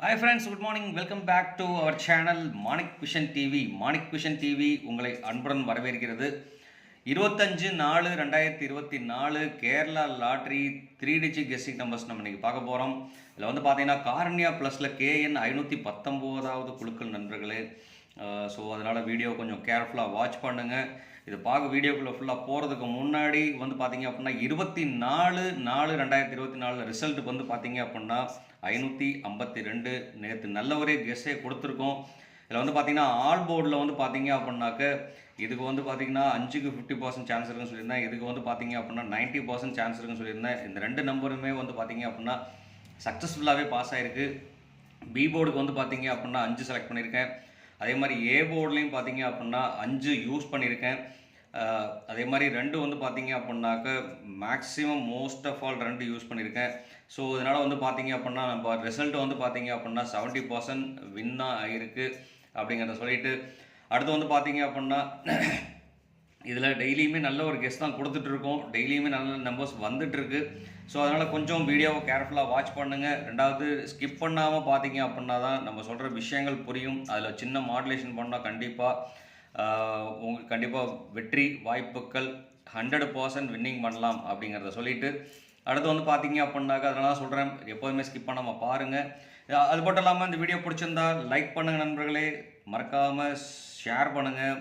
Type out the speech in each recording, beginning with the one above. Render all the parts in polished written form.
Hi friends, good morning. Welcome back to our channel Manik Vision TV. Manik Vision TV உங்களை அன்புடன் வரவேற்கிறது. 25/4/2024 Kerala lottery 3 digit கெஸ்டிங் numbers நம்ம இன்னைக்கு பார்க்க போகிறோம். இதில் வந்து பார்த்தீங்கன்னா கார்னியா ப்ளஸில் KN 519வது குழுக்கள் நண்பர்களே. ஸோ அதனால் வீடியோ கொஞ்சம் கேர்ஃபுல்லாக வாட்ச் பண்ணுங்கள். இது பார்க்க வீடியோக்குள்ளே ஃபுல்லாக போகிறதுக்கு முன்னாடி வந்து பார்த்தீங்க அப்படின்னா 24/4/2024 ரிசல்ட் வந்து பார்த்தீங்க அப்படின்னா 552 நேற்று நல்ல ஒரு கெஸ்ஸே கொடுத்துருக்கோம். இதில் வந்து பார்த்தீங்கன்னா ஆல் போர்டில் வந்து பார்த்தீங்க அப்படின்னாக்க இதுக்கு வந்து பார்த்தீங்கன்னா 5க்கு 50% சான்ஸ் இருக்குன்னு சொல்லியிருந்தேன். இதுக்கு வந்து பார்த்தீங்க அப்படின்னா 90% சான்ஸ் இருக்குன்னு சொல்லியிருந்தேன். இந்த ரெண்டு நம்பருமே வந்து பார்த்தீங்க அப்படின்னா சக்ஸஸ்ஃபுல்லாகவே பாஸ் ஆகிருக்கு. பி போர்டுக்கு வந்து பார்த்தீங்க அப்படின்னா 5 செலக்ட் பண்ணியிருக்கேன். அதே மாதிரி ஏ போர்ட்லேயும் பார்த்தீங்க அப்படின்னா 5 யூஸ் பண்ணியிருக்கேன். அதே மாதிரி 2 வந்து பார்த்தீங்க அப்படின்னாக்க maximum most of all 2 use பண்ணியிருக்கேன். ஸோ இதனால் வந்து பார்த்தீங்க அப்படின்னா நம்ம ரிசல்ட் வந்து பார்த்தீங்க அப்படின்னா 70% வின்னாக ஆகிருக்கு அப்படிங்கிறத சொல்லிட்டு அடுத்து வந்து பார்த்தீங்க அப்படின்னா இதில் டெய்லியுமே நல்ல ஒரு கெஸ்ட் தான் கொடுத்துட்ருக்கோம். டெய்லியுமே நல்ல நம்பர்ஸ் வந்துட்டுருக்கு. ஸோ அதனால் கொஞ்சம் வீடியோவை கேர்ஃபுல்லாக வாட்ச் பண்ணுங்கள். ரெண்டாவது ஸ்கிப் பண்ணாமல் பார்த்தீங்க அப்படின்னா தான் நம்ம சொல்கிற விஷயங்கள் புரியும். அதில் சின்ன மாடுலேஷன் பண்ணால் உங்களுக்கு கண்டிப்பாக வெற்றி வாய்ப்புகள் 100% வின்னிங் பண்ணலாம் அப்படிங்கிறத சொல்லிவிட்டு அடுத்து வந்து பார்த்தீங்க அப்படின்னாக்கா அதனால சொல்கிறேன், எப்போதுமே ஸ்கிப் பண்ணாமல் பாருங்கள். அது மட்டும் இல்லாமல் இந்த வீடியோ பிடிச்சிருந்தா லைக் பண்ணுங்கள் நண்பர்களே, மறக்காமல் ஷேர் பண்ணுங்கள்.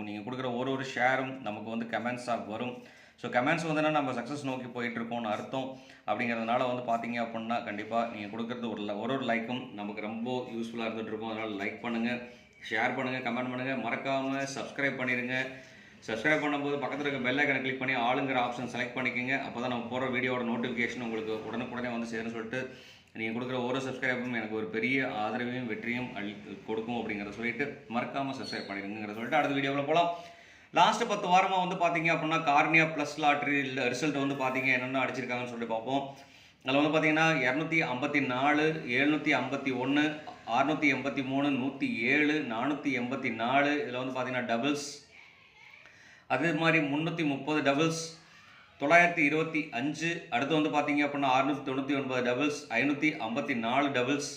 நீங்கள் கொடுக்குற ஒரு ஷேரும் நமக்கு வந்து கமெண்ட்ஸாக வரும். ஸோ கமெண்ட்ஸ் வந்துன்னா நம்ம சக்ஸஸ் நோக்கி போயிட்டுருக்கோம்னு அர்த்தம். அப்படிங்கிறதுனால வந்து பார்த்தீங்க அப்படின்னா கண்டிப்பாக நீங்கள் கொடுக்குறது ஒரு லைக்கும் நமக்கு ரொம்ப யூஸ்ஃபுல்லாக இருந்துகிட்ருக்கும். அதனால் லைக் பண்ணுங்கள், ஷேர் பண்ணுங்கள், கமெண்ட் பண்ணுங்கள், மறக்காமல் சப்ஸ்கிரைப் பண்ணிடுங்க. சப்ஸ்கிரைப் பண்ணும்போது பக்கத்தில் இருக்க பெல் ஐக்கனை கிளிக் பண்ணி ஆளுங்கிற ஆப்ஷன் செலக்ட் பண்ணிக்கோங்க. அப்போ தான் நம்ம போகிற வீடியோட நோட்டிஃபிகேஷன் உங்களுக்கு உடனுக்குடனே வந்து சேரும்னு சொல்லிட்டு நீங்கள் கொடுக்குற ஒரு சப்ஸ்கிரைபும் எனக்கு ஒரு பெரிய ஆதரவையும் வெற்றியும் கொடுக்கும் அப்படிங்கிறத சொல்லிட்டு மறக்காமல் சப்ஸ்கிரைப் பண்ணிடுங்கிற சொல்லிட்டு அடுத்த வீடியோவில் போகலாம். லாஸ்ட்டு 10 வாரமாக வந்து பார்த்தீங்க அப்படின்னா கார்னியா ப்ளஸ் லாட்ரி ரிசல்ட் வந்து பார்த்தீங்க என்னென்ன அடிச்சிருக்காங்கன்னு சொல்லிட்டு பார்ப்போம். அதில் வந்து பார்த்தீங்கன்னா 254, 751, 683, 107, 484. இதில் வந்து பார்த்தீங்கன்னா டபுள்ஸ். அதே மாதிரி 330 டபுள்ஸ், 925. அடுத்து வந்து பார்த்தீங்க அப்படின்னா 699 டபுள்ஸ், 554 டபுள்ஸ்.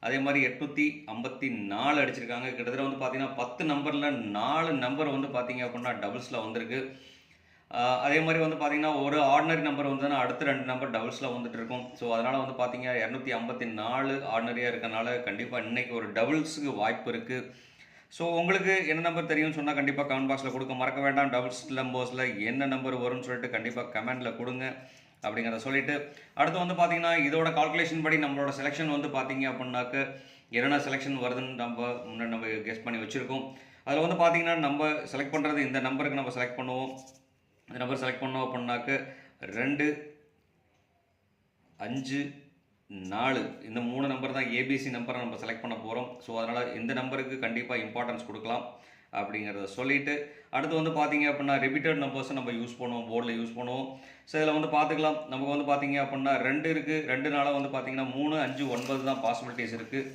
அதே மாதிரி 854 அடிச்சிருக்காங்க. கிட்டத்தட்ட வந்து பார்த்தீங்கன்னா 10 நம்பரில் 4 நம்பர் வந்து பார்த்தீங்க அப்படின்னா டபுள்ஸில் வந்திருக்கு. அதே மாதிரி வந்து பார்த்தீங்கன்னா ஒரு ஆர்டினரி நம்பர் வந்ததுன்னா அடுத்த 2 நம்பர் டபுள்ஸில் வந்துட்டு இருக்கும். ஸோ அதனால் வந்து பார்த்தீங்க 254 ஆர்டினரியாக இருக்கனால கண்டிப்பாக இன்றைக்கி ஒரு டபுள்ஸுக்கு வாய்ப்பு இருக்குது. ஸோ உங்களுக்கு என்ன நம்பர் தெரியும்னு சொன்னால் கண்டிப்பாக கமெண்ட் பாக்ஸில் கொடுக்க மறக்க வேண்டாம். டபுள்ஸ் நம்பர்ஸில் என்ன நம்பர் வரும்னு சொல்லிட்டு கண்டிப்பாக கமெண்டில் கொடுங்க அப்படிங்கிறத சொல்லிவிட்டு அடுத்து வந்து பார்த்தீங்கன்னா இதோட கால்குலேஷன் படி நம்மளோட செலெக்ஷன் வந்து பார்த்தீங்க அப்படின்னாக்க என்னென்ன செலெக்ஷன் வருதுன்னு நம்ம கெஸ் பண்ணி வச்சுருக்கோம். அதில் வந்து பார்த்தீங்கன்னா நம்ம செலக்ட் பண்ணுறது இந்த நம்பருக்கு நம்ம செலக்ட் பண்ணுவோம். இந்த நம்பர் செலக்ட் பண்ணோம் அப்படின்னாக்க 2, 5, 4 இந்த 3 நம்பர் தான் ஏபிசி நம்பரை நம்ம செலக்ட் பண்ண போகிறோம். ஸோ அதனால் இந்த நம்பருக்கு கண்டிப்பாக இம்பார்ட்டன்ஸ் கொடுக்கலாம் அப்படிங்கிறத சொல்லிவிட்டு அடுத்து வந்து பார்த்தீங்க அப்படின்னா ரிப்பீட்டட் நம்பர்ஸை நம்ம யூஸ் பண்ணுவோம், போர்டில் யூஸ் பண்ணுவோம். ஸோ இதில் வந்து பார்த்துக்கலாம். நமக்கு வந்து பார்த்தீங்க அப்படின்னா 2 இருக்குது. 2னால வந்து பார்த்தீங்கன்னா 3, 5, 9 தான் பாசிபிலிட்டிஸ் இருக்குது.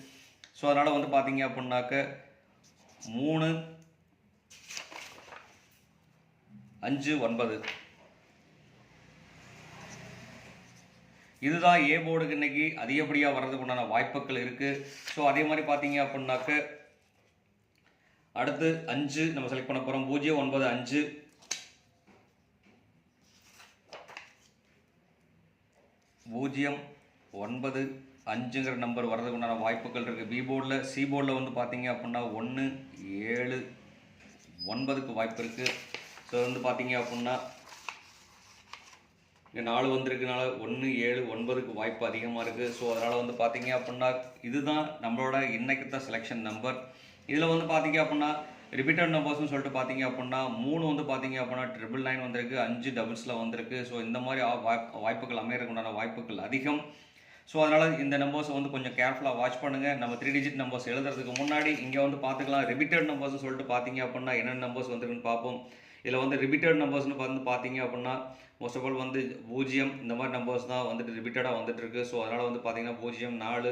ஸோ அதனால் வந்து பார்த்தீங்க அப்படின்னாக்க 3, 5, 9 இதுதான் ஏ போர்டுக்கு இன்றைக்கி அதிகப்படியாக வர்றதுக்கு உண்டான வாய்ப்புகள் இருக்குது. ஸோ அதே மாதிரி பார்த்தீங்க அப்படின்னாக்க அடுத்து 5 நம்ம செலக்ட் பண்ண போகிறோம். 0, 9, 5. 0, 9, 5ங்கிற நம்பர் வர்றதுக்கு உண்டான வாய்ப்புகள் இருக்குது பி போர்டில். சி போர்டில் வந்து பார்த்தீங்க அப்படின்னா 1, 7, 9க்கு வாய்ப்பு இருக்குது. ஸோ வந்து பார்த்தீங்க அப்படின்னா இங்கே 4 வந்திருக்குனால 1, 7, 9க்கு வாய்ப்பு அதிகமாக இருக்குது. ஸோ அதனால் வந்து பார்த்தீங்க அப்படின்னா இதுதான் நம்மளோட இன்னைக்குத்த செலெக்ஷன் நம்பர். இதில் வந்து பார்த்தீங்க அப்படின்னா ரிப்பீட்டட் நம்பர்ஸ்னு சொல்லிட்டு பார்த்தீங்க அப்படின்னா 3 வந்து பார்த்தீங்க அப்படின்னா 999 வந்திருக்கு, 5 டபுள்ஸில் வந்திருக்கு. ஸோ இந்த மாதிரி வாய்ப்புகள் அமையறதுக்கு உண்டான வாய்ப்புகள் அதிகம். ஸோ அதனால் இந்த நம்பர்ஸை வந்து கொஞ்சம் கேர்ஃபுல்லாக வாட்ச் பண்ணுங்கள். நம்ம 3 டிஜிட் நம்பர்ஸ் எழுதுறதுக்கு முன்னாடி இங்கே வந்து பார்த்துக்கலாம். ரிப்பீட்டட் நம்பர்ஸ்னு சொல்லிட்டு பார்த்தீங்க அப்படின்னா என்னென்ன நம்பர்ஸ் வந்துருக்குன்னு பார்ப்போம். இதில் வந்து ரிப்பீட்டட் நம்பர்ஸ்னு வந்து பார்த்தீங்க அப்படின்னா மோஸ்ட் ஆஃப் ஆல் வந்து 0 இந்த மாதிரி நம்பர்ஸ் தான் வந்துட்டு ரிப்பீட்டடாக வந்துட்டுருக்கு. ஸோ அதனால் வந்து பார்த்தீங்கன்னா 0, 4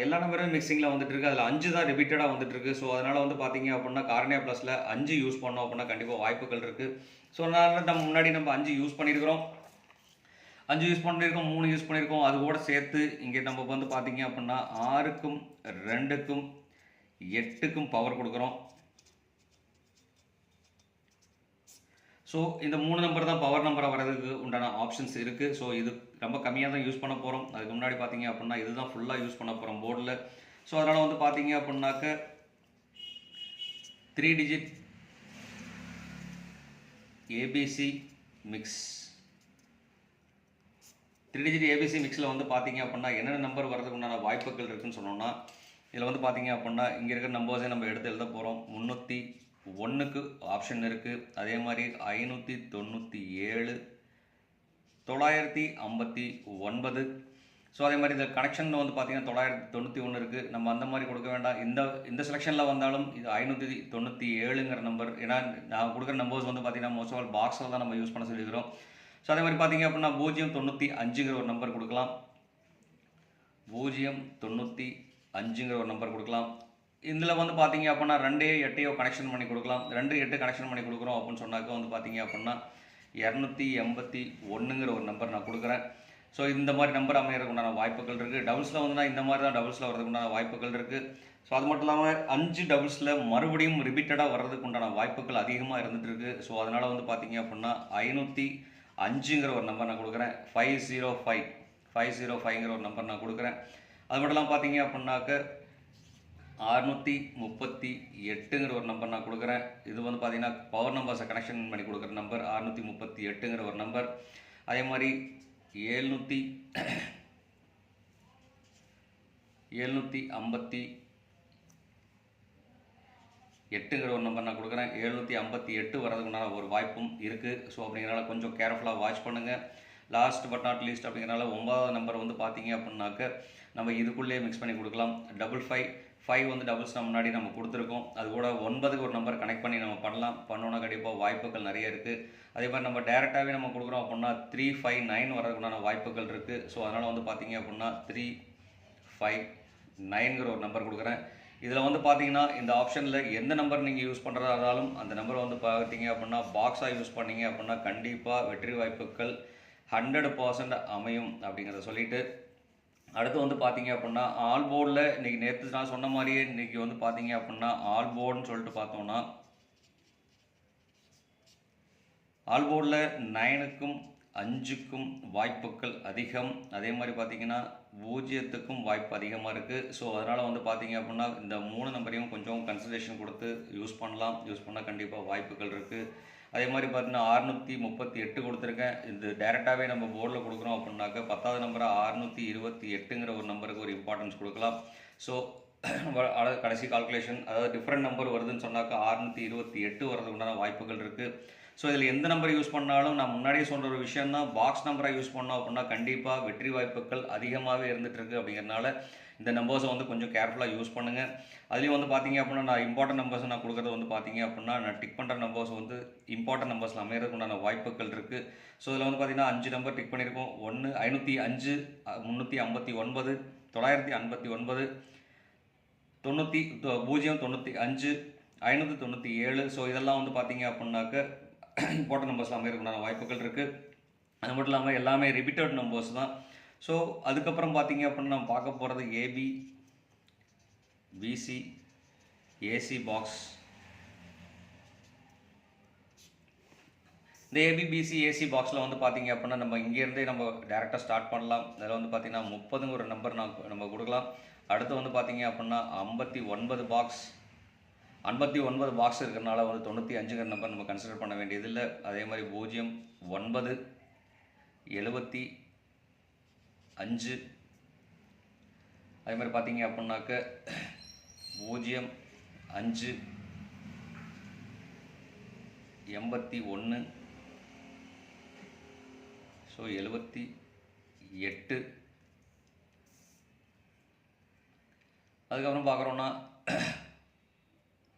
எல்லா நம்பரும் மிக்சிங்கில் வந்துட்டுருக்கு. அதில் 5 தான் ரிப்பீட்டடாக வந்துட்டுருக்கு. ஸோ அதனால் வந்து பார்த்தீங்க அப்படின்னா கார்னியா ப்ளஸில் 5 யூஸ் பண்ணோம் அப்படின்னா கண்டிப்பாக வாய்ப்புகள் இருக்குது. ஸோ அதனால் நம்ம முன்னாடி 5 யூஸ் பண்ணியிருக்கிறோம். 5 யூஸ் பண்ணியிருக்கோம், 3 யூஸ் பண்ணியிருக்கோம். அது கூட சேர்த்து இங்கே நம்ம வந்து பார்த்தீங்க அப்படின்னா 6க்கும் 2க்கும் 8க்கும் பவர் கொடுக்குறோம். ஸோ இந்த 3 நம்பர் தான் பவர் நம்பராக வர்றதுக்கு உண்டான ஆப்ஷன்ஸ் இருக்குது. ஸோ இது ரொம்ப கம்மியாக தான் யூஸ் பண்ண போகிறோம். அதுக்கு முன்னாடி பார்த்தீங்க அப்படின்னா இதுதான் ஃபுல்லாக யூஸ் பண்ண போகிறோம் போர்டில். ஸோ அதனால் வந்து பார்த்தீங்க அப்படின்னாக்க 3 digit A B C mix. 3 digit A B C மிக்ஸில் வந்து பார்த்தீங்க அப்படின்னா என்னென்ன நம்பர் வரதுக்கு உண்டான வாய்ப்புகள் இருக்குதுன்னு சொன்னோம்னா, இதில் வந்து பார்த்தீங்க அப்படின்னா இங்கே இருக்கிற நம்பர்ஸே நம்ம எடுத்து எழுத போகிறோம். 301க்கு ஆப்ஷன் இருக்குது. அதே மாதிரி 597, 959. ஸோ அதே மாதிரி இந்த கனெக்ஷன் வந்து பார்த்தீங்கன்னா 991 இருக்குது. நம்ம அந்த மாதிரி கொடுக்க வேண்டாம். இந்த செலெக்ஷனில் வந்தாலும் இது 597ங்கிற நம்பர். ஏன்னா நான் கொடுக்குற நம்பர்ஸ் வந்து பார்த்தீங்கன்னா மோஸ்ட் ஆல் பாக்ஸில் தான் நம்ம யூஸ் பண்ண சொல்லிக்கிறோம். ஸோ அதே மாதிரி பார்த்தீங்க அப்படின்னா 095ங்கிற ஒரு நம்பர் கொடுக்கலாம். 095ங்கிற ஒரு நம்பர் கொடுக்கலாம். இதில் வந்து பார்த்தீங்க அப்படின்னா 2 8 கனெக்ஷன் பண்ணி கொடுக்கலாம். 2 8 கனெக்ஷன் பண்ணி கொடுக்குறோம் அப்படின்னு சொன்னாக்க வந்து பார்த்தீங்க அப்படின்னா 281ங்கிற ஒரு நம்பர் நான் கொடுக்குறேன். ஸோ இந்த மாதிரி நம்பர் அமையறதுக்கு உண்டான வாய்ப்புகள் இருக்குது. டபுள்ஸில் வந்துன்னா இந்த மாதிரி தான் டபுள்ஸில் வர்றதுக்கு உண்டான வாய்ப்புகள் இருக்குது. ஸோ அது மட்டும் இல்லாமல் 5 டபுள்ஸில் மறுபடியும் ரிப்பீட்டடாக வர்றதுக்கு உண்டான வாய்ப்புகள் அதிகமாக இருந்துகிட்டு இருக்குது. ஸோ அதனால் வந்து பார்த்தீங்க அப்படின்னா 505ங்கிற ஒரு நம்பர் நான் கொடுக்குறேன். 505ங்கிற ஒரு நம்பர் நான் கொடுக்குறேன். அது மட்டும் இல்லாமல் பார்த்தீங்க அப்படின்னாக்க 638ங்கிற ஒரு நம்பர் நான் கொடுக்குறேன். இது வந்து பார்த்தீங்கன்னா பவர் நம்பர்ஸை கனெக்ஷன் பண்ணி கொடுக்குற நம்பர் 638ங்கிற ஒரு நம்பர். அதே மாதிரி 758ங்கிற ஒரு நம்பர் நான் கொடுக்குறேன். 758 வரதுக்குண்டான ஒரு வாய்ப்பும் இருக்குது. ஸோ அப்படிங்கிறனால கொஞ்சம் கேர்ஃபுல்லாக வாட்ச் பண்ணுங்கள். லாஸ்ட் பட் நாட் லீஸ்ட் அப்படிங்கிறனால 9வது நம்பர் வந்து பார்த்தீங்க அப்படின்னாக்க நம்ம இதுக்குள்ளேயே மிக்ஸ் பண்ணி கொடுக்கலாம். 5 வந்து டபுள்ஸ் நம்ம முன்னாடி நம்ம கொடுத்துருக்கோம். அது கூட 9க்கு ஒரு நம்பர் கனெக்ட் பண்ணி நம்ம பண்ணோன்னா கண்டிப்பாக வாய்ப்புகள் நிறைய இருக்குது. அதே மாதிரி நம்ம டேரெக்டாகவே நம்ம கொடுக்குறோம் அப்படின்னா 359 வரதுக்குண்டான வாய்ப்புகள் இருக்குது. ஸோ அதனால் வந்து பார்த்தீங்க அப்படின்னா 359ங்கிற ஒரு நம்பர் கொடுக்குறேன். இதில் வந்து பார்த்தீங்கன்னா இந்த ஆப்ஷனில் எந்த நம்பர் நீங்கள் யூஸ் பண்ணுறதா இருந்தாலும் அந்த நம்பர் வந்து பார்த்தீங்க அப்படின்னா பாக்ஸாக யூஸ் பண்ணீங்க அப்படின்னா கண்டிப்பாக வெற்றி வாய்ப்புகள் 100% அமையும் அப்படிங்கிறத சொல்லிவிட்டு, அடுத்து வந்து பார்த்தீங்க அப்படின்னா ஆல் போர்டில் இன்றைக்கி நேற்று நான் சொன்ன மாதிரியே இன்றைக்கி வந்து பார்த்தீங்க அப்படின்னா ஆல் போர்டுன்னு சொல்லிட்டு பார்த்தோம்னா ஆல் போர்டில் 9க்கும் 5க்கும் வாய்ப்புகள் அதிகம். அதே மாதிரி பார்த்தீங்கன்னா 0க்கும் வாய்ப்பு அதிகமாக இருக்குது. ஸோ அதனால் வந்து பார்த்தீங்க அப்படின்னா இந்த 3 நம்பரையும் கொஞ்சம் கன்சிடரேஷன் கொடுத்து யூஸ் பண்ணலாம். யூஸ் பண்ணால் கண்டிப்பாக வாய்ப்புகள் இருக்குது. அதே மாதிரி பார்த்தீங்கன்னா 638 கொடுத்துருக்கேன். இது டேரெக்டாகவே நம்ம போர்டில் கொடுக்குறோம் அப்படின்னாக்க 10வது நம்பராக 628ங்கிற ஒரு நம்பருக்கு ஒரு இம்பார்ட்டன்ஸ் கொடுக்கலாம். ஸோ கடைசி கால்குலேஷன் அதாவது டிஃப்ரெண்ட் நம்பர் வருதுன்னு சொன்னாக்கா 628 வரதுக்கு உண்டான வாய்ப்புகள் இருக்குது. ஸோ இதில் எந்த நம்பர் யூஸ் பண்ணாலும் நான் முன்னாடியே சொல்கிற ஒரு விஷயம் தான், பாக்ஸ் நம்பராக யூஸ் பண்ணோம் அப்படின்னா கண்டிப்பாக வெற்றி வாய்ப்புகள் அதிகமாகவே இருந்துகிட்ருக்கு. அப்படிங்கிறனால இந்த நம்பர்ஸை வந்து கொஞ்சம் கேர்ஃபுல்லாக யூஸ் பண்ணுங்கள். அதுலேயும் வந்து பார்த்தீங்க அப்படின்னா நான் இம்பார்ட்டன்ட் நம்பர்ஸ் நான் கொடுக்குறது வந்து பார்த்தீங்க அப்படின்னா நான் டிக் பண்ணுற நம்பர்ஸ் வந்து இம்பார்ட்டன்ட் நம்பர்ஸில் அமையறதுக்கு உண்டான வாய்ப்புகள் இருக்குது. ஸோ இதில் வந்து பார்த்தீங்கன்னா 5 நம்பர் டிக் பண்ணியிருக்கோம். 1 505, 359, 959, 095, 597. ஸோ இதெல்லாம் வந்து பார்த்தீங்க அப்படின்னாக்க இம்பார்ட்டன்ட் நம்பர்ஸில் அமையறதுக்குண்டான வாய்ப்புகள் இருக்குது. அது மட்டும் இல்லாமல் எல்லாமே ரிப்பீட்டட் நம்பர்ஸ் தான். ஸோ அதுக்கப்புறம் பார்த்தீங்க அப்படின்னா நம்ம பார்க்க போகிறது ஏபி பிசி ஏசி பாக்ஸ். இந்த ஏபிபிசி ஏசி பாக்ஸில் வந்து பார்த்தீங்க அப்படின்னா நம்ம இங்கேருந்தே நம்ம டேரெக்டாக ஸ்டார்ட் பண்ணலாம். அதில் வந்து பார்த்தீங்கன்னா 30ங்கிற ஒரு நம்பர் நம்ம கொடுக்கலாம். அடுத்து வந்து பார்த்தீங்க அப்படின்னா 59 பாக்ஸ் 59 பாக்ஸ் இருக்கிறனால வந்து 95ங்கிற நம்பர் நம்ம கன்சிடர் பண்ண வேண்டியதில்லை. அதே மாதிரி 09, 75. அதே மாதிரி பார்த்தீங்க அப்படின்னாக்க 05, 81. ஸோ 78. அதுக்கப்புறம் பார்க்குறோன்னா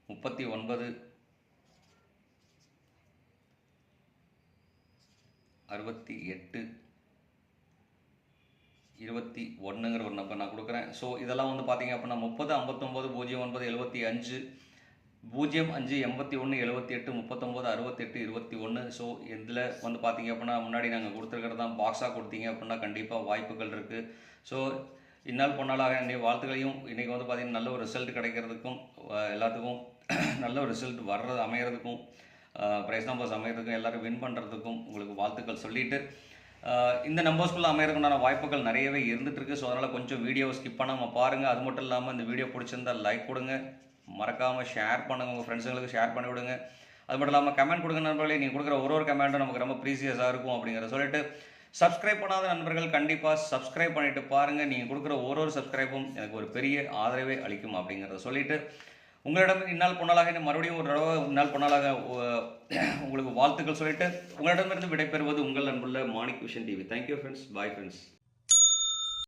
39, 68, 21ங்கிற ஒரு நம்பர் நான் கொடுக்குறேன். ஸோ இதெல்லாம் வந்து பார்த்தீங்க அப்படின்னா 30, 59, 09, 75, 058178396821. ஸோ இதில் வந்து பார்த்தீங்க அப்படின்னா முன்னாடி நாங்கள் கொடுத்துருக்கிறது தான் பாக்ஸாக கொடுத்தீங்க அப்படின்னா கண்டிப்பாக வாய்ப்புகள் இருக்குது. ஸோ இந்நாள் பொன்னாளாக என்னுடைய வாழ்த்துக்களையும் இன்றைக்கி வந்து பார்த்திங்கன்னா நல்ல ஒரு ரிசல்ட் கிடைக்கிறதுக்கும் எல்லாத்துக்கும் நல்ல ஒரு ரிசல்ட் வர்றது அமைகிறதுக்கும் ப்ரைஸ் நம்பர்ஸ் அமைகிறதுக்கும் எல்லோரும் வின் பண்ணுறதுக்கும் உங்களுக்கு வாழ்த்துக்கள் சொல்லிவிட்டு இந்த நம்பர்ஸ்குள்ளே அமைகிறதுக்குண்டான வாய்ப்புகள் நிறையவே இருந்துகிட்ருக்கு. ஸோ அதனால் கொஞ்சம் வீடியோவை ஸ்கிப் பண்ணாமல் பாருங்கள். அது மட்டும் இல்லாமல் இந்த வீடியோ பிடிச்சிருந்தால் லைக் கொடுங்க, மறக்காமல் ஷேர் பண்ணுங்கள், உங்கள் ஃப்ரெண்ட்ஸுங்களுக்கு ஷேர் பண்ணி விடுங்க. அது மட்டும் இல்லாமல் கமெண்ட் கொடுங்க நண்பர்களே. நீங்கள் கொடுக்குற ஒரு கமெண்ட்டும் நமக்கு ரொம்ப ப்ரீசியஸாக இருக்கும் அப்படிங்கிறத சொல்லிட்டு சப்ஸ்கிரைப் பண்ணாத நண்பர்கள் கண்டிப்பாக சப்ஸ்கிரைப் பண்ணிவிட்டு பாருங்கள். நீங்கள் கொடுக்குற ஒரு சப்ஸ்கிரைப்பும் எனக்கு ஒரு பெரிய ஆதரவே அளிக்கும் அப்படிங்கிறத சொல்லிவிட்டு உங்களிடம் இந்நாள் பொன்னாளாக மறுபடியும் ஒரு தடவை இந்நாள் பொன்னாளாக உங்களுக்கு வாழ்த்துக்கள் சொல்லிவிட்டு உங்களிடமிருந்து விடைபெறுவது உங்கள் அன்புள்ள Manik vision TV. Thank you friends. Bye friends.